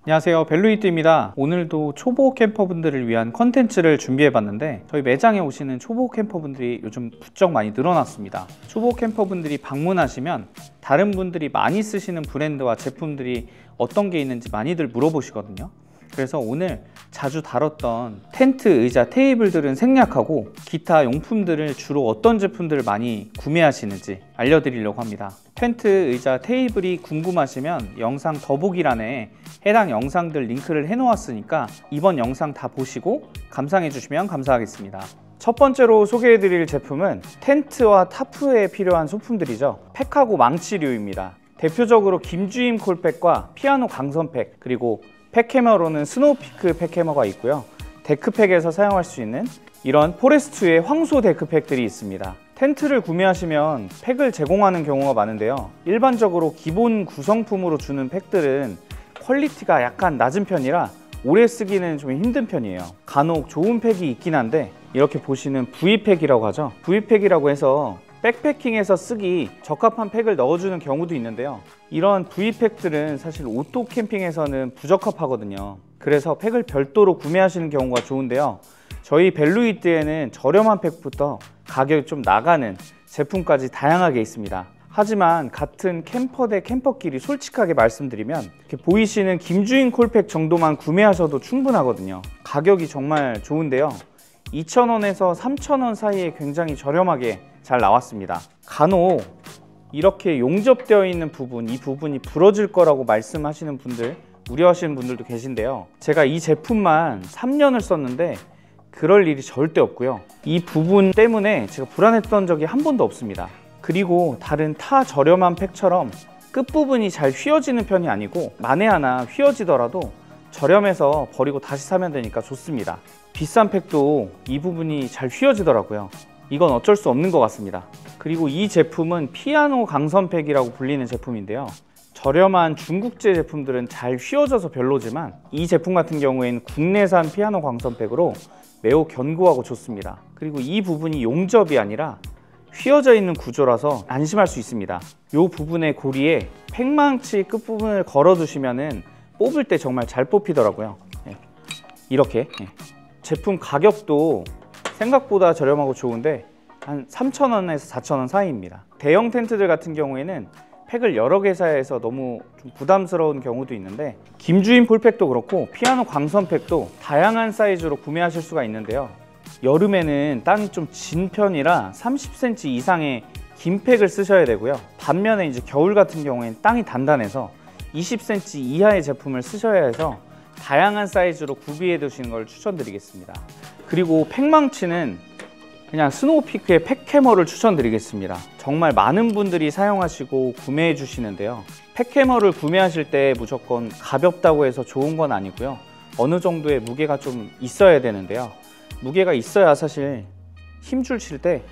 안녕하세요, 벨루이트입니다. 오늘도 초보 캠퍼분들을 위한 컨텐츠를 준비해봤는데 저희 매장에 오시는 초보 캠퍼분들이 요즘 부쩍 많이 늘어났습니다. 초보 캠퍼분들이 방문하시면 다른 분들이 많이 쓰시는 브랜드와 제품들이 어떤 게 있는지 많이들 물어보시거든요. 그래서 오늘 자주 다뤘던 텐트, 의자, 테이블들은 생략하고 기타 용품들을 주로 어떤 제품들을 많이 구매하시는지 알려드리려고 합니다. 텐트, 의자, 테이블이 궁금하시면 영상 더보기란에 해당 영상들 링크를 해놓았으니까 이번 영상 다 보시고 감상해 주시면 감사하겠습니다. 첫 번째로 소개해드릴 제품은 텐트와 타프에 필요한 소품들이죠. 팩하고 망치류입니다. 대표적으로 김주임 콜팩과 피아노 강선팩, 그리고 팩해머로는 스노우피크 팩해머가 있고요. 데크팩에서 사용할 수 있는 이런 포레스트의 황소 데크팩들이 있습니다. 텐트를 구매하시면 팩을 제공하는 경우가 많은데요. 일반적으로 기본 구성품으로 주는 팩들은 퀄리티가 약간 낮은 편이라 오래 쓰기는 좀 힘든 편이에요. 간혹 좋은 팩이 있긴 한데 이렇게 보시는 V팩이라고 하죠. V팩이라고 해서 백패킹에서 쓰기 적합한 팩을 넣어주는 경우도 있는데요. 이런 V팩들은 사실 오토 캠핑에서는 부적합하거든요. 그래서 팩을 별도로 구매하시는 경우가 좋은데요. 저희 벨루이트에는 저렴한 팩부터 가격이 좀 나가는 제품까지 다양하게 있습니다. 하지만 같은 캠퍼 대 캠퍼끼리 솔직하게 말씀드리면 이렇게 보이시는 김주인 콜팩 정도만 구매하셔도 충분하거든요. 가격이 정말 좋은데요. 2,000원에서 3,000원 사이에 굉장히 저렴하게 잘 나왔습니다. 간혹 이렇게 용접되어 있는 부분, 이 부분이 부러질 거라고 말씀하시는 분들, 우려하시는 분들도 계신데요. 제가 이 제품만 3년을 썼는데 그럴 일이 절대 없고요. 이 부분 때문에 제가 불안했던 적이 한 번도 없습니다. 그리고 다른 타 저렴한 팩처럼 끝부분이 잘 휘어지는 편이 아니고 만에 하나 휘어지더라도 저렴해서 버리고 다시 사면 되니까 좋습니다. 비싼 팩도 이 부분이 잘 휘어지더라고요. 이건 어쩔 수 없는 것 같습니다. 그리고 이 제품은 피아노 강선팩이라고 불리는 제품인데요. 저렴한 중국제 제품들은 잘 휘어져서 별로지만 이 제품 같은 경우에는 국내산 피아노 강선팩으로 매우 견고하고 좋습니다. 그리고 이 부분이 용접이 아니라 휘어져 있는 구조라서 안심할 수 있습니다. 이 부분의 고리에 팩망치 끝부분을 걸어 두시면은 뽑을 때 정말 잘 뽑히더라고요. 이렇게 제품 가격도 생각보다 저렴하고 좋은데 한 3,000원에서 4,000원 사이입니다. 대형 텐트들 같은 경우에는 팩을 여러 개 사야 해서 너무 좀 부담스러운 경우도 있는데 김주인 폴팩도 그렇고 피아노 광선팩도 다양한 사이즈로 구매하실 수가 있는데요. 여름에는 땅이 좀 진 편이라 30cm 이상의 긴 팩을 쓰셔야 되고요. 반면에 이제 겨울 같은 경우에는 땅이 단단해서 20cm 이하의 제품을 쓰셔야 해서 다양한 사이즈로 구비해 두시는 걸 추천드리겠습니다. 그리고 팩망치는 그냥 스노우피크의 팩해머를 추천드리겠습니다. 정말 많은 분들이 사용하시고 구매해 주시는데요. 팩해머를 구매하실 때 무조건 가볍다고 해서 좋은 건 아니고요. 어느 정도의 무게가 좀 있어야 되는데요. 무게가 있어야 사실 힘줄 칠 때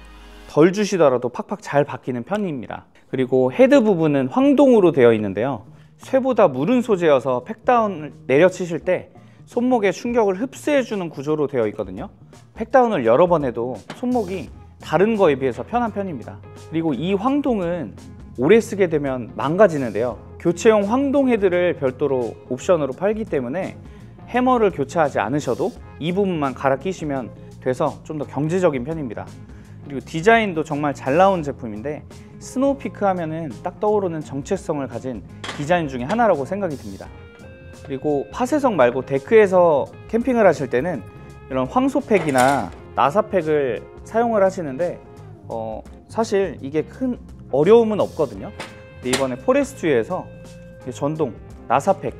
덜 주시더라도 팍팍 잘 박히는 편입니다. 그리고 헤드 부분은 황동으로 되어 있는데요. 쇠보다 무른 소재여서 팩다운을 내려치실 때 손목에 충격을 흡수해주는 구조로 되어 있거든요. 팩다운을 여러 번 해도 손목이 다른 거에 비해서 편한 편입니다. 그리고 이 황동은 오래 쓰게 되면 망가지는데요. 교체용 황동 헤드를 별도로 옵션으로 팔기 때문에 해머를 교체하지 않으셔도 이 부분만 갈아 끼시면 돼서 좀 더 경제적인 편입니다. 그리고 디자인도 정말 잘 나온 제품인데 스노우피크 하면은 딱 떠오르는 정체성을 가진 디자인 중에 하나라고 생각이 듭니다. 그리고 파쇄석 말고 데크에서 캠핑을 하실 때는 이런 황소팩이나 나사팩을 사용을 하시는데 사실 이게 큰 어려움은 없거든요. 근데 이번에 포레스트에서 전동 나사팩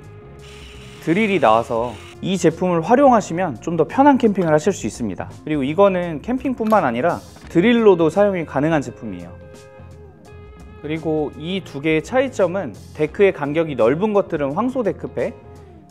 드릴이 나와서 이 제품을 활용하시면 좀 더 편한 캠핑을 하실 수 있습니다. 그리고 이거는 캠핑뿐만 아니라 드릴로도 사용이 가능한 제품이에요. 그리고 이 두 개의 차이점은 데크의 간격이 넓은 것들은 황소 데크팩,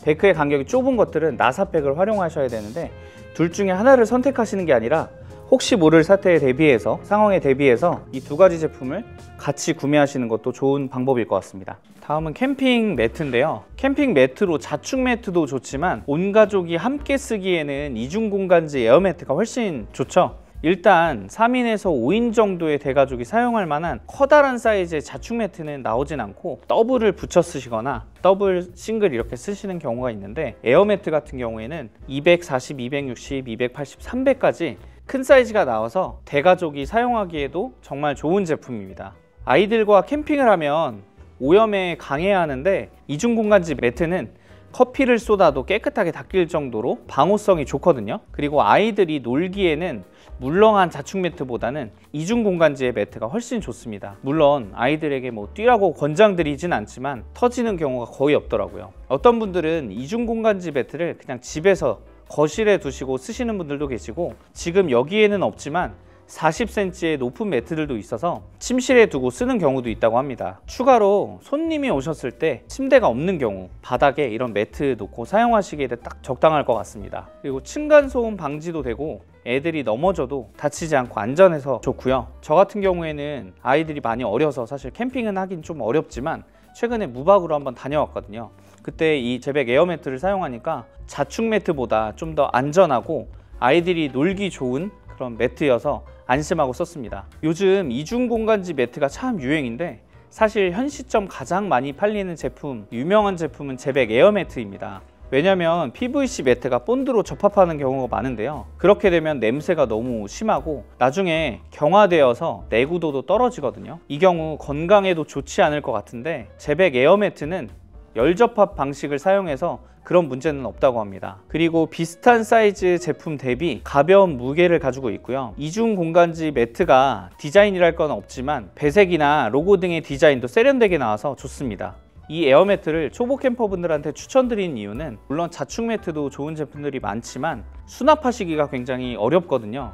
데크의 간격이 좁은 것들은 나사팩을 활용하셔야 되는데 둘 중에 하나를 선택하시는 게 아니라 혹시 모를 사태에 대비해서, 상황에 대비해서 이 두 가지 제품을 같이 구매하시는 것도 좋은 방법일 것 같습니다. 다음은 캠핑 매트인데요. 캠핑 매트로 자축 매트도 좋지만 온 가족이 함께 쓰기에는 이중 공간지 에어매트가 훨씬 좋죠. 일단 3인에서 5인 정도의 대가족이 사용할 만한 커다란 사이즈의 자축 매트는 나오진 않고 더블을 붙여 쓰시거나 더블, 싱글 이렇게 쓰시는 경우가 있는데, 에어매트 같은 경우에는 240, 260, 280, 300까지 큰 사이즈가 나와서 대가족이 사용하기에도 정말 좋은 제품입니다. 아이들과 캠핑을 하면 오염에 강해야 하는데 이중공간지 매트는 커피를 쏟아도 깨끗하게 닦일 정도로 방호성이 좋거든요. 그리고 아이들이 놀기에는 물렁한 자축 매트보다는 이중공간지의 매트가 훨씬 좋습니다. 물론 아이들에게 뭐 뛰라고 권장드리진 않지만 터지는 경우가 거의 없더라고요. 어떤 분들은 이중공간지 매트를 그냥 집에서 거실에 두시고 쓰시는 분들도 계시고, 지금 여기에는 없지만 40cm의 높은 매트들도 있어서 침실에 두고 쓰는 경우도 있다고 합니다. 추가로 손님이 오셨을 때 침대가 없는 경우 바닥에 이런 매트 놓고 사용하시기에 딱 적당할 것 같습니다. 그리고 층간소음 방지도 되고 애들이 넘어져도 다치지 않고 안전해서 좋고요. 저 같은 경우에는 아이들이 많이 어려서 사실 캠핑은 하긴 좀 어렵지만 최근에 무박으로 한번 다녀왔거든요. 그때 이 제백 에어매트를 사용하니까 자축 매트보다 좀 더 안전하고 아이들이 놀기 좋은 그런 매트여서 안심하고 썼습니다. 요즘 이중공간지 매트가 참 유행인데, 사실 현 시점 가장 많이 팔리는 제품, 유명한 제품은 제백 에어매트입니다. 왜냐면 PVC 매트가 본드로 접합하는 경우가 많은데요, 그렇게 되면 냄새가 너무 심하고 나중에 경화되어서 내구도도 떨어지거든요. 이 경우 건강에도 좋지 않을 것 같은데, 제백 에어매트는 열접합 방식을 사용해서 그런 문제는 없다고 합니다. 그리고 비슷한 사이즈 제품 대비 가벼운 무게를 가지고 있고요. 이중 공간지 매트가 디자인이랄 건 없지만 배색이나 로고 등의 디자인도 세련되게 나와서 좋습니다. 이 에어매트를 초보 캠퍼분들한테 추천드리는 이유는, 물론 자축 매트도 좋은 제품들이 많지만 수납하시기가 굉장히 어렵거든요.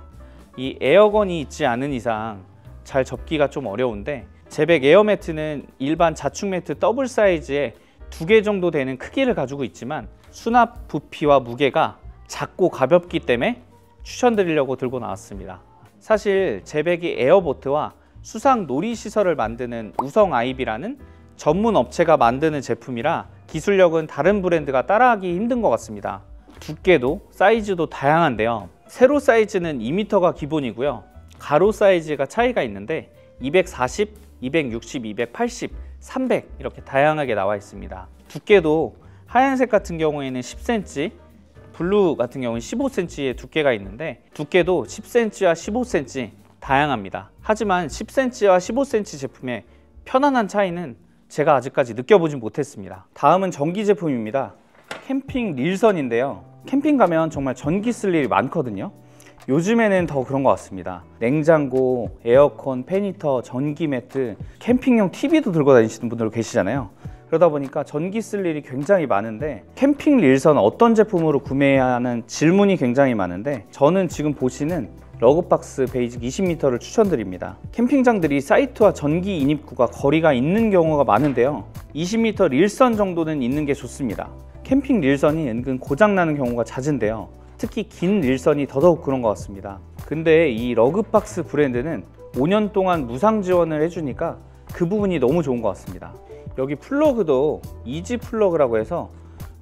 이 에어건이 있지 않은 이상 잘 접기가 좀 어려운데, 제백 에어매트는 일반 자축 매트 더블 사이즈에 2개 정도 되는 크기를 가지고 있지만 수납 부피와 무게가 작고 가볍기 때문에 추천드리려고 들고 나왔습니다. 사실 제백이 에어보트와 수상 놀이시설을 만드는 우성아이비라는 전문 업체가 만드는 제품이라 기술력은 다른 브랜드가 따라하기 힘든 것 같습니다. 두께도 사이즈도 다양한데요, 세로 사이즈는 2m가 기본이고요, 가로 사이즈가 차이가 있는데 240, 260, 280, 300 이렇게 다양하게 나와 있습니다. 두께도 하얀색 같은 경우에는 10cm, 블루 같은 경우는 15cm의 두께가 있는데 두께도 10cm와 15cm 다양합니다. 하지만 10cm와 15cm 제품의 편안한 차이는 제가 아직까지 느껴보진 못했습니다. 다음은 전기 제품입니다. 캠핑 릴선인데요, 캠핑 가면 정말 전기 쓸 일이 많거든요. 요즘에는 더 그런 것 같습니다. 냉장고, 에어컨, 팬히터, 전기 매트, 캠핑용 TV도 들고 다니시는 분들 계시잖아요. 그러다 보니까 전기 쓸 일이 굉장히 많은데, 캠핑 릴선 어떤 제품으로 구매해야 하는 질문이 굉장히 많은데, 저는 지금 보시는 러그박스 베이직 20m를 추천드립니다. 캠핑장들이 사이트와 전기 인입구가 거리가 있는 경우가 많은데요, 20m 릴선 정도는 있는 게 좋습니다. 캠핑 릴선이 은근 고장나는 경우가 잦은데요, 특히 긴 릴선이 더더욱 그런 것 같습니다. 근데 이 러그박스 브랜드는 5년 동안 무상 지원을 해주니까 그 부분이 너무 좋은 것 같습니다. 여기 플러그도 이지 플러그라고 해서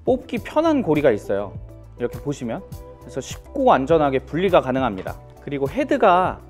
뽑기 편한 고리가 있어요. 이렇게 보시면, 그래서 쉽고 안전하게 분리가 가능합니다. 그리고 헤드가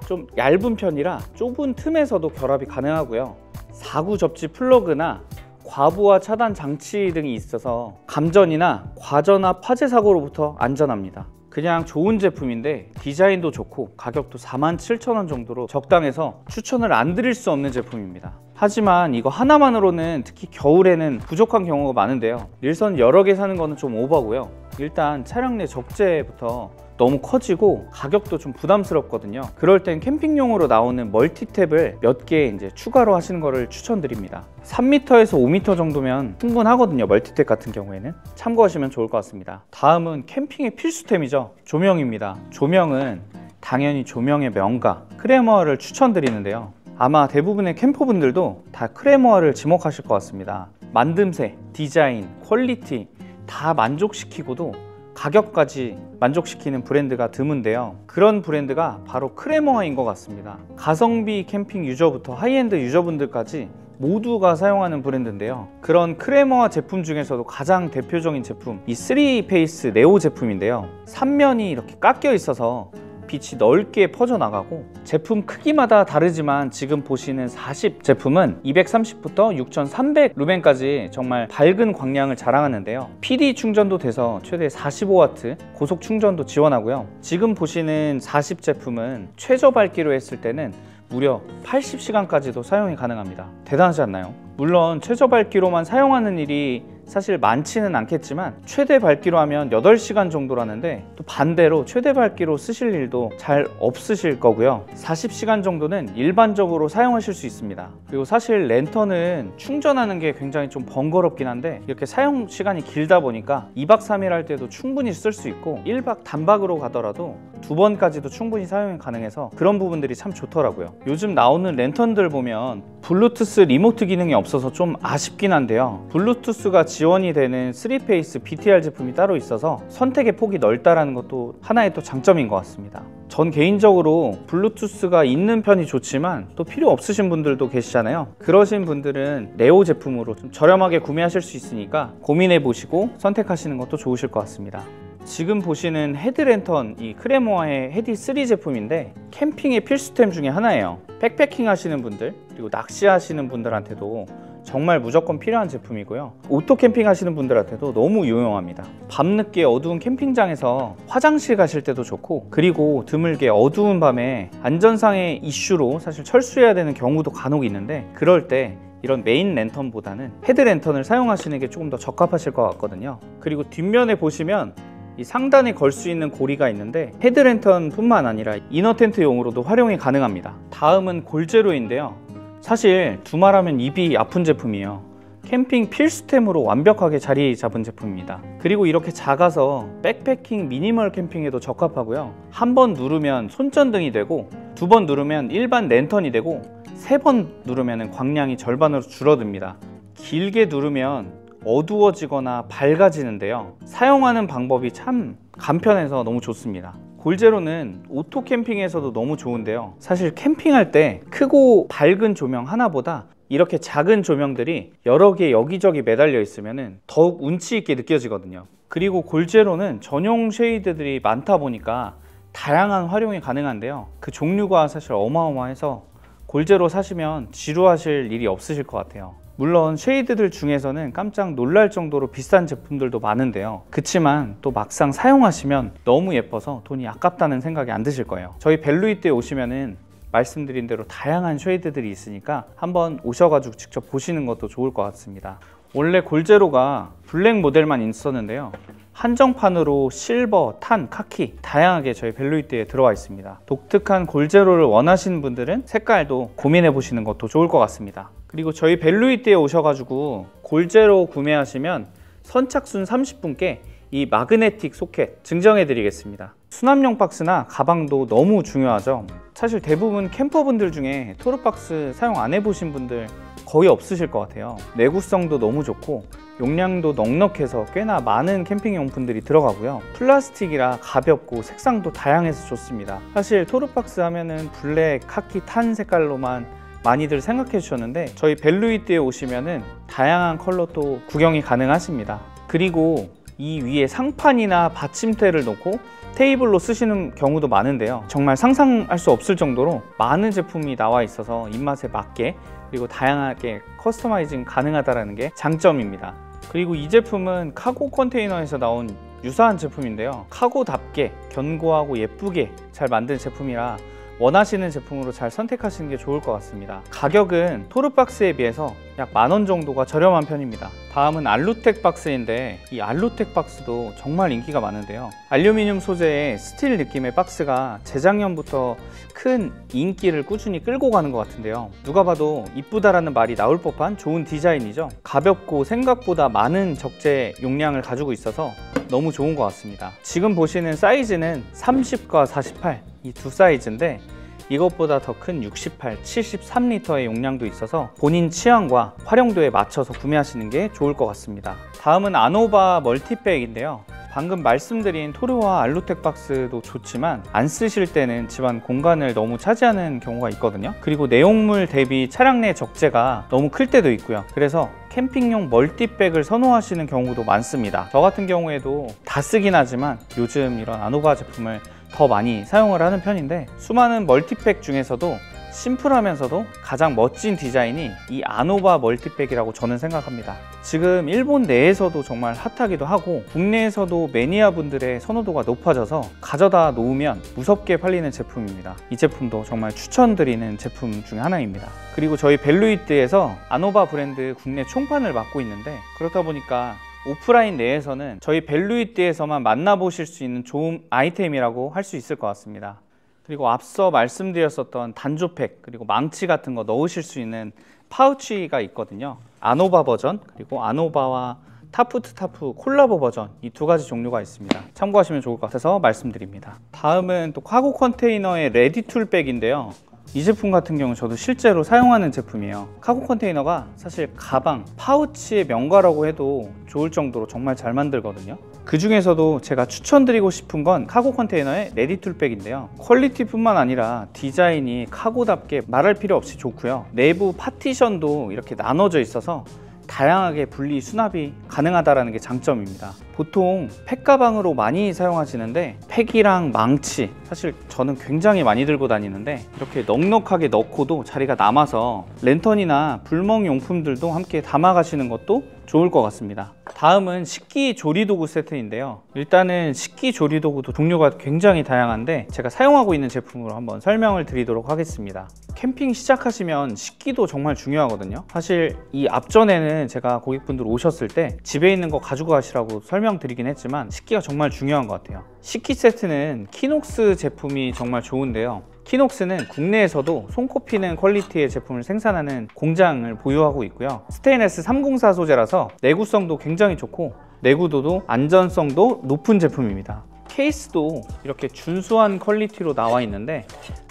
좀 얇은 편이라 좁은 틈에서도 결합이 가능하고요, 4구 접지 플러그나 과부하 차단 장치 등이 있어서 감전이나 과전압 화재 사고로부터 안전합니다. 그냥 좋은 제품인데 디자인도 좋고 가격도 47,000원 정도로 적당해서 추천을 안 드릴 수 없는 제품입니다. 하지만 이거 하나만으로는 특히 겨울에는 부족한 경우가 많은데요, 릴선 여러 개 사는 거는 좀 오버고요. 일단 차량 내 적재부터 너무 커지고 가격도 좀 부담스럽거든요. 그럴 땐 캠핑용으로 나오는 멀티탭을 몇 개 이제 추가로 하시는 거를 추천드립니다. 3m에서 5m 정도면 충분하거든요, 멀티탭 같은 경우에는. 참고하시면 좋을 것 같습니다. 다음은 캠핑의 필수템이죠, 조명입니다. 조명은 당연히 조명의 명가 크레모아를 추천드리는데요, 아마 대부분의 캠퍼분들도 다 크레모아를 지목하실 것 같습니다. 만듦새, 디자인, 퀄리티 다 만족시키고도 가격까지 만족시키는 브랜드가 드문데요, 그런 브랜드가 바로 크레모아인 것 같습니다. 가성비 캠핑 유저부터 하이엔드 유저분들까지 모두가 사용하는 브랜드인데요, 그런 크레모아 제품 중에서도 가장 대표적인 제품, 이 3페이스 네오 제품인데요, 3면이 이렇게 깎여 있어서 빛이 넓게 퍼져나가고 제품 크기마다 다르지만 지금 보시는 40 제품은 230부터 6300 루멘까지 정말 밝은 광량을 자랑하는데요. PD 충전도 돼서 최대 45W 고속 충전도 지원하고요. 지금 보시는 40 제품은 최저 밝기로 했을 때는 무려 80시간까지도 사용이 가능합니다. 대단하지 않나요? 물론 최저 밝기로만 사용하는 일이 사실 많지는 않겠지만 최대 밝기로 하면 8시간 정도라는데 또 반대로 최대 밝기로 쓰실 일도 잘 없으실 거고요. 40시간 정도는 일반적으로 사용하실 수 있습니다. 그리고 사실 랜턴은 충전하는 게 굉장히 좀 번거롭긴 한데 이렇게 사용 시간이 길다 보니까 2박 3일 할 때도 충분히 쓸 수 있고 1박 단박으로 가더라도 2번까지도 충분히 사용이 가능해서 그런 부분들이 참 좋더라고요. 요즘 나오는 랜턴들 보면 블루투스 리모트 기능이 없어서 좀 아쉽긴 한데요. 블루투스가 지원이 되는 3페이스 BTR 제품이 따로 있어서 선택의 폭이 넓다라는 것도 하나의 또 장점인 것 같습니다. 전 개인적으로 블루투스가 있는 편이 좋지만 또 필요 없으신 분들도 계시잖아요. 그러신 분들은 네오 제품으로 좀 저렴하게 구매하실 수 있으니까 고민해 보시고 선택하시는 것도 좋으실 것 같습니다. 지금 보시는 헤드랜턴 이 크레모아의 헤디 3 제품인데 캠핑의 필수템 중에 하나예요. 백패킹 하시는 분들 그리고 낚시 하시는 분들한테도 정말 무조건 필요한 제품이고요. 오토 캠핑 하시는 분들한테도 너무 유용합니다. 밤늦게 어두운 캠핑장에서 화장실 가실 때도 좋고 그리고 드물게 어두운 밤에 안전상의 이슈로 사실 철수해야 되는 경우도 간혹 있는데 그럴 때 이런 메인 랜턴보다는 헤드 랜턴을 사용하시는 게 조금 더 적합하실 것 같거든요. 그리고 뒷면에 보시면 이 상단에 걸 수 있는 고리가 있는데 헤드랜턴 뿐만 아니라 이너 텐트용으로도 활용이 가능합니다. 다음은 골제로인데요. 사실 두말하면 입이 아픈 제품이에요. 캠핑 필수템으로 완벽하게 자리 잡은 제품입니다. 그리고 이렇게 작아서 백패킹 미니멀 캠핑에도 적합하고요. 한 번 누르면 손전등이 되고 2번 누르면 일반 랜턴이 되고 3번 누르면 광량이 절반으로 줄어듭니다. 길게 누르면 어두워지거나 밝아지는데요. 사용하는 방법이 참 간편해서 너무 좋습니다. 골제로는 오토 캠핑에서도 너무 좋은데요. 사실 캠핑할 때 크고 밝은 조명 하나보다 이렇게 작은 조명들이 여러 개 여기저기 매달려 있으면 더욱 운치 있게 느껴지거든요. 그리고 골제로는 전용 쉐이드들이 많다 보니까 다양한 활용이 가능한데요. 그 종류가 사실 어마어마해서 골제로 사시면 지루하실 일이 없으실 것 같아요. 물론 쉐이드들 중에서는 깜짝 놀랄 정도로 비싼 제품들도 많은데요. 그치만 또 막상 사용하시면 너무 예뻐서 돈이 아깝다는 생각이 안 드실 거예요. 저희 벨루이트에 오시면은 말씀드린 대로 다양한 쉐이드들이 있으니까 한번 오셔가지고 직접 보시는 것도 좋을 것 같습니다. 원래 골제로가 블랙 모델만 있었는데요. 한정판으로 실버, 탄, 카키 다양하게 저희 벨루이트에 들어와 있습니다. 독특한 골제로를 원하시는 분들은 색깔도 고민해 보시는 것도 좋을 것 같습니다. 그리고 저희 벨루이트에 오셔가지고 골제로 구매하시면 선착순 30분께 이 마그네틱 소켓 증정해 드리겠습니다. 수납용 박스나 가방도 너무 중요하죠. 사실 대부분 캠퍼분들 중에 토르박스 사용 안 해보신 분들 거의 없으실 것 같아요. 내구성도 너무 좋고 용량도 넉넉해서 꽤나 많은 캠핑 용품들이 들어가고요. 플라스틱이라 가볍고 색상도 다양해서 좋습니다. 사실 토르박스 하면은 블랙, 카키, 탄 색깔로만 많이들 생각해 주셨는데 저희 벨루이트에 오시면은 다양한 컬러도 구경이 가능하십니다. 그리고 이 위에 상판이나 받침대를 놓고 테이블로 쓰시는 경우도 많은데요. 정말 상상할 수 없을 정도로 많은 제품이 나와 있어서 입맛에 맞게 그리고 다양하게 커스터마이징 가능하다는 게 장점입니다. 그리고 이 제품은 카고 컨테이너에서 나온 유사한 제품인데요. 카고답게 견고하고 예쁘게 잘 만든 제품이라 원하시는 제품으로 잘 선택하시는 게 좋을 것 같습니다. 가격은 토르박스에 비해서 약 10,000원 정도가 저렴한 편입니다. 다음은 알루텍 박스인데 이 알루텍 박스도 정말 인기가 많은데요. 알루미늄 소재의 스틸 느낌의 박스가 재작년부터 큰 인기를 꾸준히 끌고 가는 것 같은데요. 누가 봐도 이쁘다라는 말이 나올 법한 좋은 디자인이죠. 가볍고 생각보다 많은 적재 용량을 가지고 있어서 너무 좋은 것 같습니다. 지금 보시는 사이즈는 30과 48 이 두 사이즈인데 이것보다 더 큰 68, 73리터의 용량도 있어서 본인 취향과 활용도에 맞춰서 구매하시는 게 좋을 것 같습니다. 다음은 아노바 멀티백인데요. 방금 말씀드린 토르와 알루텍 박스도 좋지만 안 쓰실 때는 집안 공간을 너무 차지하는 경우가 있거든요. 그리고 내용물 대비 차량 내 적재가 너무 클 때도 있고요. 그래서 캠핑용 멀티백을 선호하시는 경우도 많습니다. 저 같은 경우에도 다 쓰긴 하지만 요즘 이런 아노바 제품을 더 많이 사용을 하는 편인데, 수많은 멀티백 중에서도 심플하면서도 가장 멋진 디자인이 이 아노바 멀티백이라고 저는 생각합니다. 지금 일본 내에서도 정말 핫하기도 하고 국내에서도 매니아 분들의 선호도가 높아져서 가져다 놓으면 무섭게 팔리는 제품입니다. 이 제품도 정말 추천드리는 제품 중에 하나입니다. 그리고 저희 벨루이트에서 아노바 브랜드 국내 총판을 맡고 있는데, 그렇다 보니까 오프라인 내에서는 저희 벨루이트에서만 만나보실 수 있는 좋은 아이템이라고 할 수 있을 것 같습니다. 그리고 앞서 말씀드렸었던 단조팩, 그리고 망치 같은 거 넣으실 수 있는 파우치가 있거든요. 아노바 버전, 그리고 아노바와 타프트타프 콜라보 버전, 이 두 가지 종류가 있습니다. 참고하시면 좋을 것 같아서 말씀드립니다. 다음은 또 카고 컨테이너의 레디툴백인데요. 이 제품 같은 경우 저도 실제로 사용하는 제품이에요. 카고 컨테이너가 사실 가방, 파우치의 명가라고 해도 좋을 정도로 정말 잘 만들거든요. 그 중에서도 제가 추천드리고 싶은 건 카고 컨테이너의 레디툴백인데요. 퀄리티뿐만 아니라 디자인이 카고답게 말할 필요 없이 좋고요. 내부 파티션도 이렇게 나눠져 있어서 다양하게 분리 수납이 가능하다는 게 장점입니다. 보통 팩 가방으로 많이 사용하시는데, 팩이랑 망치, 사실 저는 굉장히 많이 들고 다니는데 이렇게 넉넉하게 넣고도 자리가 남아서 랜턴이나 불멍 용품들도 함께 담아 가시는 것도 좋을 것 같습니다. 다음은 식기 조리도구 세트인데요. 일단은 식기 조리도구도 종류가 굉장히 다양한데 제가 사용하고 있는 제품으로 한번 설명을 드리도록 하겠습니다. 캠핑 시작하시면 식기도 정말 중요하거든요. 사실 이 앞전에는 제가 고객분들 오셨을 때 집에 있는 거 가지고 가시라고 설명드리긴 했지만 식기가 정말 중요한 것 같아요. 식기 세트는 키녹스 제품이 정말 좋은데요. 키녹스는 국내에서도 손꼽히는 퀄리티의 제품을 생산하는 공장을 보유하고 있고요. 스테인레스 304 소재라서 내구성도 굉장히 좋고 내구도도 안전성도 높은 제품입니다. 케이스도 이렇게 준수한 퀄리티로 나와 있는데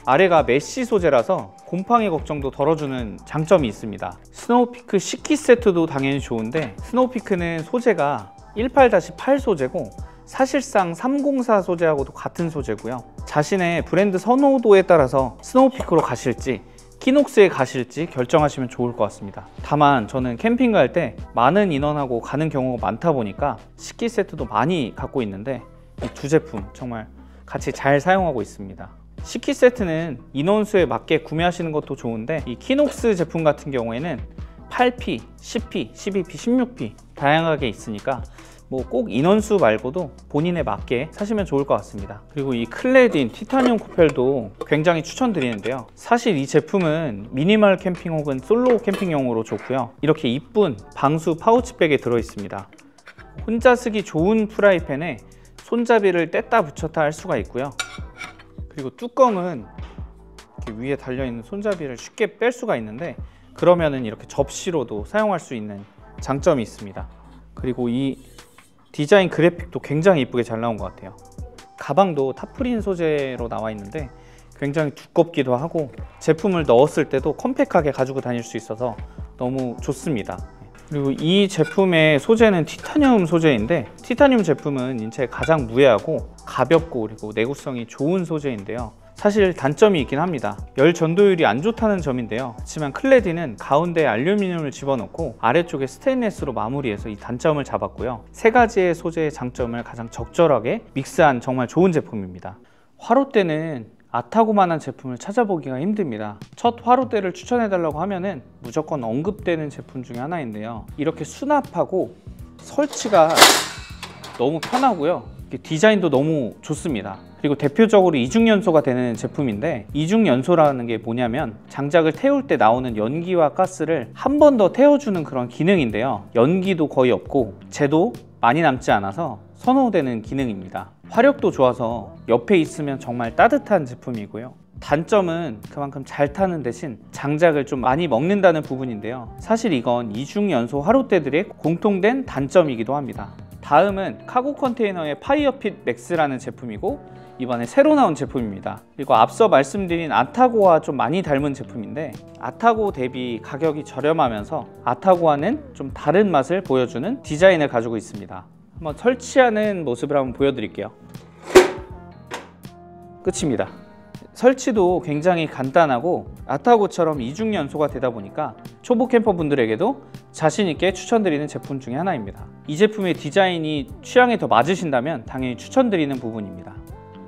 아래가 메쉬 소재라서 곰팡이 걱정도 덜어주는 장점이 있습니다. 스노우피크 식기 세트도 당연히 좋은데, 스노우피크는 소재가 18-8 소재고 사실상 304 소재하고도 같은 소재고요. 자신의 브랜드 선호도에 따라서 스노우피크로 가실지 키녹스에 가실지 결정하시면 좋을 것 같습니다. 다만 저는 캠핑 갈 때 많은 인원하고 가는 경우가 많다 보니까 식기 세트도 많이 갖고 있는데 이 두 제품 정말 같이 잘 사용하고 있습니다. 식기 세트는 인원수에 맞게 구매하시는 것도 좋은데, 이 키녹스 제품 같은 경우에는 8P, 10P, 12P, 16P 다양하게 있으니까 뭐 꼭 인원수 말고도 본인에 맞게 사시면 좋을 것 같습니다. 그리고 이 클레딘 티타늄 코펠도 굉장히 추천드리는데요. 사실 이 제품은 미니멀 캠핑 혹은 솔로 캠핑용으로 좋고요. 이렇게 이쁜 방수 파우치백에 들어 있습니다. 혼자 쓰기 좋은 프라이팬에 손잡이를 뗐다 붙였다 할 수가 있고요. 그리고 뚜껑은 이렇게 위에 달려있는 손잡이를 쉽게 뺄 수가 있는데, 그러면은 이렇게 접시로도 사용할 수 있는 장점이 있습니다. 그리고 이 디자인 그래픽도 굉장히 이쁘게 잘 나온 것 같아요. 가방도 타프린 소재로 나와 있는데 굉장히 두껍기도 하고 제품을 넣었을 때도 컴팩하게 가지고 다닐 수 있어서 너무 좋습니다. 그리고 이 제품의 소재는 티타늄 소재인데, 티타늄 제품은 인체에 가장 무해하고 가볍고 그리고 내구성이 좋은 소재인데요. 사실 단점이 있긴 합니다. 열 전도율이 안 좋다는 점인데요. 하지만 클레딘은 가운데에 알루미늄을 집어넣고 아래쪽에 스테인레스로 마무리해서 이 단점을 잡았고요. 세 가지의 소재의 장점을 가장 적절하게 믹스한 정말 좋은 제품입니다. 화롯대는 아타고만한 제품을 찾아보기가 힘듭니다. 첫 화롯대를 추천해달라고 하면은 무조건 언급되는 제품 중에 하나인데요. 이렇게 수납하고 설치가 너무 편하고요. 디자인도 너무 좋습니다. 그리고 대표적으로 이중연소가 되는 제품인데, 이중연소라는 게 뭐냐면 장작을 태울 때 나오는 연기와 가스를 한 번 더 태워주는 그런 기능인데요. 연기도 거의 없고 재도 많이 남지 않아서 선호되는 기능입니다. 화력도 좋아서 옆에 있으면 정말 따뜻한 제품이고요. 단점은 그만큼 잘 타는 대신 장작을 좀 많이 먹는다는 부분인데요. 사실 이건 이중연소 화롯대들의 공통된 단점이기도 합니다. 다음은 카고 컨테이너의 파이어핏 맥스라는 제품이고, 이번에 새로 나온 제품입니다. 그리고 앞서 말씀드린 아타고와 좀 많이 닮은 제품인데, 아타고 대비 가격이 저렴하면서 아타고와는 좀 다른 맛을 보여주는 디자인을 가지고 있습니다. 한번 설치하는 모습을 한번 보여드릴게요. 끝입니다. 설치도 굉장히 간단하고 아타고처럼 이중연소가 되다 보니까 초보 캠퍼 분들에게도 자신있게 추천드리는 제품 중에 하나입니다. 이 제품의 디자인이 취향에 더 맞으신다면 당연히 추천드리는 부분입니다.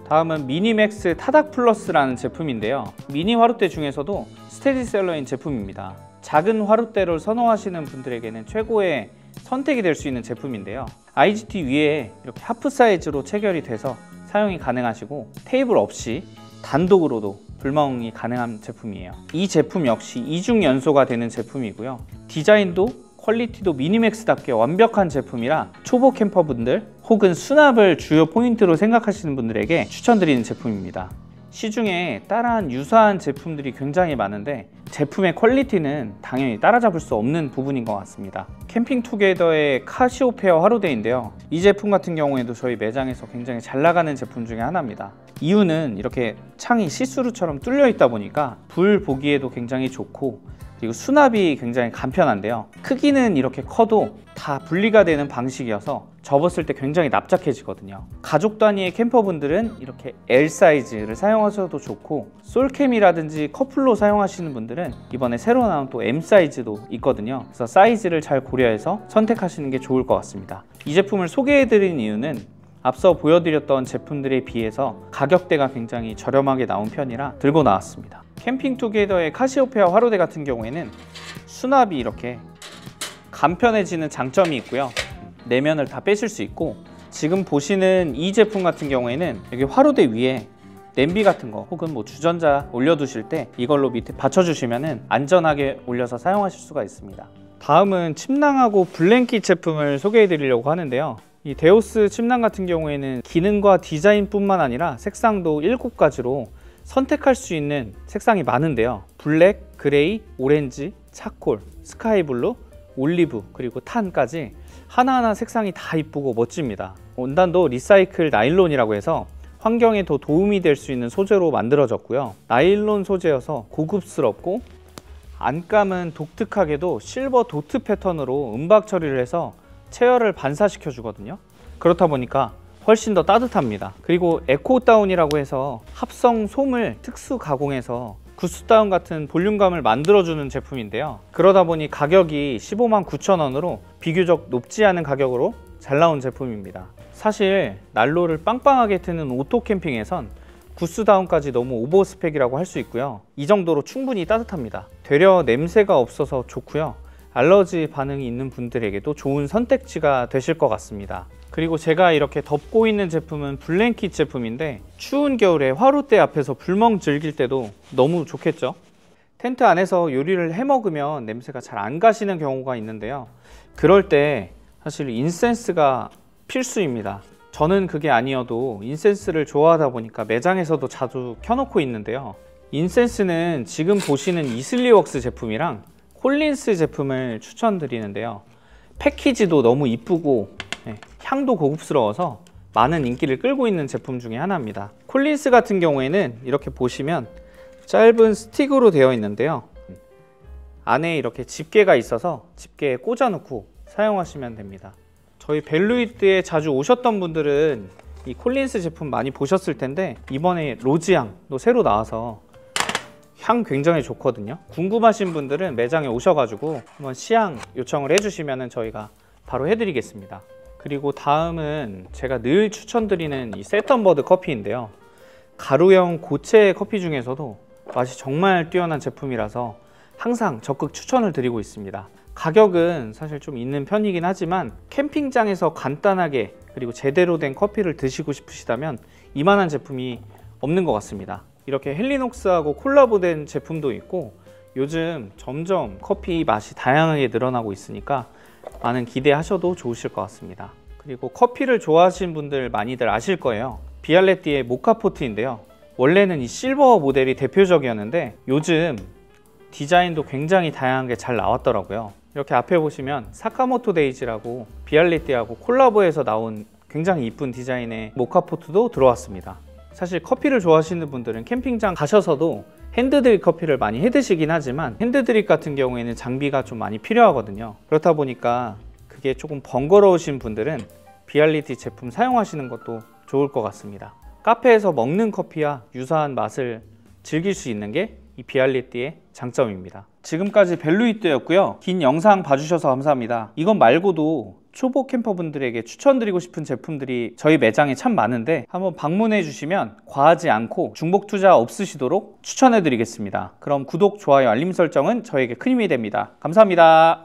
다음은 미니맥스 타닥 플러스라는 제품인데요. 미니 화롯대 중에서도 스테디셀러인 제품입니다. 작은 화롯대를 선호하시는 분들에게는 최고의 선택이 될 수 있는 제품인데요. IGT 위에 이렇게 하프 사이즈로 체결이 돼서 사용이 가능하시고 테이블 없이 단독으로도 불멍이 가능한 제품이에요. 이 제품 역시 이중 연소가 되는 제품이고요. 디자인도 퀄리티도 미니맥스답게 완벽한 제품이라 초보 캠퍼분들 혹은 수납을 주요 포인트로 생각하시는 분들에게 추천드리는 제품입니다. 시중에 따라한 유사한 제품들이 굉장히 많은데 제품의 퀄리티는 당연히 따라잡을 수 없는 부분인 것 같습니다. 캠핑 투게더의 카시오페어 화로대인데요. 이 제품 같은 경우에도 저희 매장에서 굉장히 잘 나가는 제품 중에 하나입니다. 이유는 이렇게 창이 시스루처럼 뚫려 있다 보니까 불 보기에도 굉장히 좋고, 그리고 수납이 굉장히 간편한데요. 크기는 이렇게 커도 다 분리가 되는 방식이어서 접었을 때 굉장히 납작해지거든요. 가족 단위의 캠퍼분들은 이렇게 L 사이즈를 사용하셔도 좋고, 솔캠이라든지 커플로 사용하시는 분들은 이번에 새로 나온 또 M 사이즈도 있거든요. 그래서 사이즈를 잘 고려해서 선택하시는 게 좋을 것 같습니다. 이 제품을 소개해드린 이유는 앞서 보여드렸던 제품들에 비해서 가격대가 굉장히 저렴하게 나온 편이라 들고 나왔습니다. 캠핑 투게더의 카시오페아 화로대 같은 경우에는 수납이 이렇게 간편해지는 장점이 있고요. 내면을 다 빼실 수 있고, 지금 보시는 이 제품 같은 경우에는 여기 화로대 위에 냄비 같은 거 혹은 뭐 주전자 올려두실 때 이걸로 밑에 받쳐주시면 안전하게 올려서 사용하실 수가 있습니다. 다음은 침낭하고 블랭킷 제품을 소개해 드리려고 하는데요. 이 데오스 침낭 같은 경우에는 기능과 디자인뿐만 아니라 색상도 7가지로 선택할 수 있는 색상이 많은데요. 블랙, 그레이, 오렌지, 차콜, 스카이블루, 올리브, 그리고 탄까지 하나하나 색상이 다 이쁘고 멋집니다. 원단도 리사이클 나일론이라고 해서 환경에 더 도움이 될 수 있는 소재로 만들어졌고요. 나일론 소재여서 고급스럽고, 안감은 독특하게도 실버 도트 패턴으로 은박 처리를 해서 체열을 반사시켜 주거든요. 그렇다 보니까 훨씬 더 따뜻합니다. 그리고 에코다운이라고 해서 합성 솜을 특수 가공해서 구스다운 같은 볼륨감을 만들어주는 제품인데요. 그러다 보니 가격이 159,000원으로 비교적 높지 않은 가격으로 잘 나온 제품입니다. 사실 난로를 빵빵하게 트는 오토 캠핑에선 구스다운까지 너무 오버스펙이라고 할 수 있고요. 이 정도로 충분히 따뜻합니다. 되려 냄새가 없어서 좋고요. 알러지 반응이 있는 분들에게도 좋은 선택지가 되실 것 같습니다. 그리고 제가 이렇게 덮고 있는 제품은 블랭킷 제품인데 추운 겨울에 화롯대 앞에서 불멍 즐길 때도 너무 좋겠죠. 텐트 안에서 요리를 해 먹으면 냄새가 잘 안 가시는 경우가 있는데요. 그럴 때 사실 인센스가 필수입니다. 저는 그게 아니어도 인센스를 좋아하다 보니까 매장에서도 자주 켜놓고 있는데요. 인센스는 지금 보시는 이슬리웍스 제품이랑 콜린스 제품을 추천드리는데요. 패키지도 너무 이쁘고 향도 고급스러워서 많은 인기를 끌고 있는 제품 중에 하나입니다. 콜린스 같은 경우에는 이렇게 보시면 짧은 스틱으로 되어 있는데요. 안에 이렇게 집게가 있어서 집게에 꽂아 놓고 사용하시면 됩니다. 저희 벨루이트에 자주 오셨던 분들은 이 콜린스 제품 많이 보셨을 텐데 이번에 로즈향도 새로 나와서 향 굉장히 좋거든요. 궁금하신 분들은 매장에 오셔가지고 한번 시향 요청을 해주시면 저희가 바로 해드리겠습니다. 그리고 다음은 제가 늘 추천드리는 이 세턴버드 커피인데요. 가루형 고체 커피 중에서도 맛이 정말 뛰어난 제품이라서 항상 적극 추천을 드리고 있습니다. 가격은 사실 좀 있는 편이긴 하지만 캠핑장에서 간단하게 그리고 제대로 된 커피를 드시고 싶으시다면 이만한 제품이 없는 것 같습니다. 이렇게 헬리녹스하고 콜라보된 제품도 있고, 요즘 점점 커피 맛이 다양하게 늘어나고 있으니까 많은 기대하셔도 좋으실 것 같습니다. 그리고 커피를 좋아하시는 분들 많이들 아실 거예요. 비알레띠의 모카포트인데요. 원래는 이 실버 모델이 대표적이었는데 요즘 디자인도 굉장히 다양하게 잘 나왔더라고요. 이렇게 앞에 보시면 사카모토 데이지라고 비알레띠하고 콜라보해서 나온 굉장히 이쁜 디자인의 모카포트도 들어왔습니다. 사실 커피를 좋아하시는 분들은 캠핑장 가셔서도 핸드드립 커피를 많이 해 드시긴 하지만 핸드드립 같은 경우에는 장비가 좀 많이 필요하거든요. 그렇다 보니까 그게 조금 번거로우신 분들은 비알레띠 제품 사용하시는 것도 좋을 것 같습니다. 카페에서 먹는 커피와 유사한 맛을 즐길 수 있는 게 이 비알레띠의 장점입니다. 지금까지 벨루이트였고요. 긴 영상 봐주셔서 감사합니다. 이것 말고도 초보 캠퍼분들에게 추천드리고 싶은 제품들이 저희 매장에 참 많은데 한번 방문해 주시면 과하지 않고 중복 투자 없으시도록 추천해 드리겠습니다. 그럼 구독, 좋아요, 알림 설정은 저에게 큰 힘이 됩니다. 감사합니다.